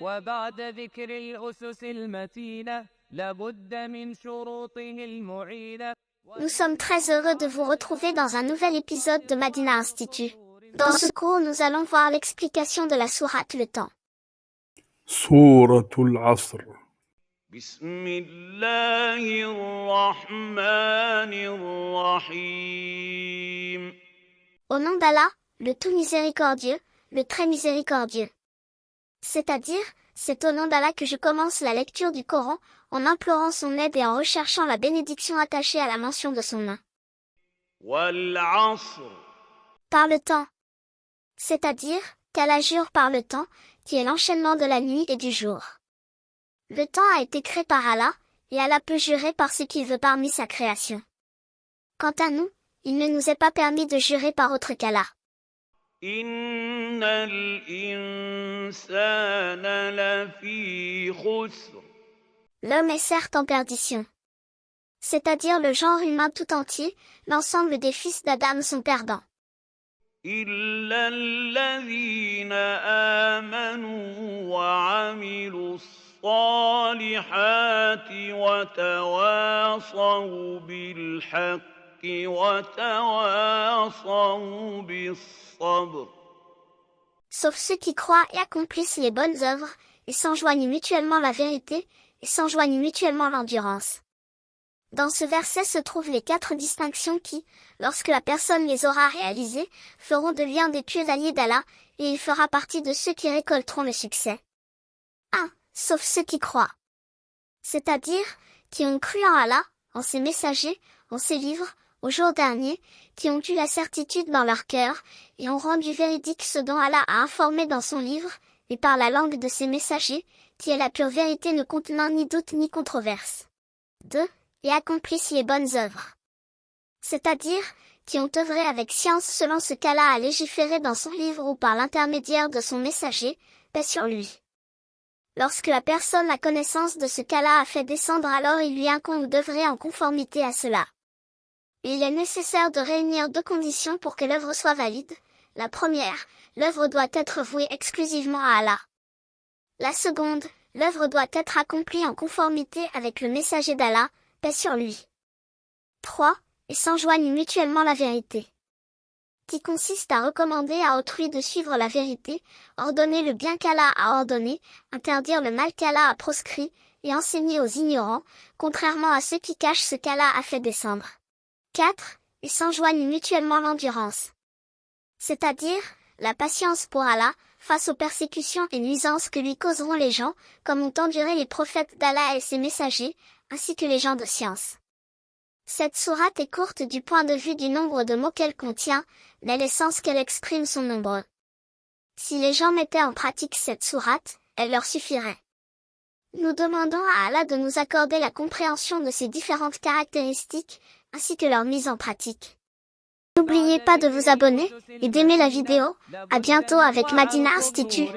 وبعد ذكر الأسس المتينة لابد من شروطه المعينة. Nous sommes très heureux de vous retrouver dans un nouvel épisode de Madina Institut. Dans ce cours, nous allons voir l'explication de la sourate Le Temps. سورة العصر. بسم الله الرحمن الرحيم. Au nom d'Allah, le tout miséricordieux, le très miséricordieux. C'est-à-dire, c'est au nom d'Allah que je commence la lecture du Coran, en implorant son aide et en recherchant la bénédiction attachée à la mention de son nom. والعصر. Par le temps. C'est-à dire, qu'Allah jure par le temps, qui est l'enchaînement de la nuit et du jour. Le temps a été créé par Allah, et Allah peut jurer par ce qu'il veut parmi sa création. Quant à nous, il ne nous est pas permis de jurer par autre qu'Allah. إن الإنسان لفي خسر. L'homme est certes en perdition. C'est-à-dire le genre humain tout entier, l'ensemble des fils d'Adam sont perdants. إلا الذين آمنوا وعملوا الصالحات وتواصوا بالحق وتواصوا بالصبر. Sauf ceux qui croient et accomplissent les bonnes œuvres, et s'enjoignent mutuellement la vérité, et s'enjoignent mutuellement l'endurance. Dans ce verset se trouvent les 4 distinctions qui, lorsque la personne les aura réalisées, feront de lui un des pieux alliés d'Allah, et il fera partie de ceux qui récolteront le succès. 1. Sauf ceux qui croient. C'est-à-dire, qui ont cru en Allah, en ses messagers, en ses livres, au jour dernier, qui ont eu la certitude dans leur cœur, et ont rendu véridique ce dont Allah a informé dans son livre, et par la langue de ses messagers, qui est la pure vérité ne contenant ni doute ni controverse. 2. Et accomplissent les bonnes œuvres. C'est-à-dire, qui ont œuvré avec science selon ce qu'Allah a légiféré dans son livre ou par l'intermédiaire de son messager, paix sur lui. Lorsque la personne a connaissance de ce qu'Allah a fait descendre, alors il lui incombe d'œuvrer en conformité à cela. Il est nécessaire de réunir 2 conditions pour que l'œuvre soit valide. La première, l'œuvre doit être vouée exclusivement à Allah. La seconde, l'œuvre doit être accomplie en conformité avec le messager d'Allah, paix sur lui. 3. Et s'enjoignent mutuellement la vérité. Qui consiste à recommander à autrui de suivre la vérité, ordonner le bien qu'Allah a ordonné, interdire le mal qu'Allah a proscrit, et enseigner aux ignorants, contrairement à ceux qui cachent ce qu'Allah a fait descendre. 4. Et s'enjoignent mutuellement l'endurance. C'est-à-dire, la patience pour Allah, face aux persécutions et nuisances que lui causeront les gens, comme ont enduré les prophètes d'Allah et ses messagers, ainsi que les gens de science. Cette sourate est courte du point de vue du nombre de mots qu'elle contient, mais l'essence qu'elle exprime sont nombreux. Si les gens mettaient en pratique cette sourate, elle leur suffirait. Nous demandons à Allah de nous accorder la compréhension de ces différentes caractéristiques, ainsi que leur mise en pratique. N'oubliez pas de vous abonner et d'aimer la vidéo. À bientôt avec Madina Institut.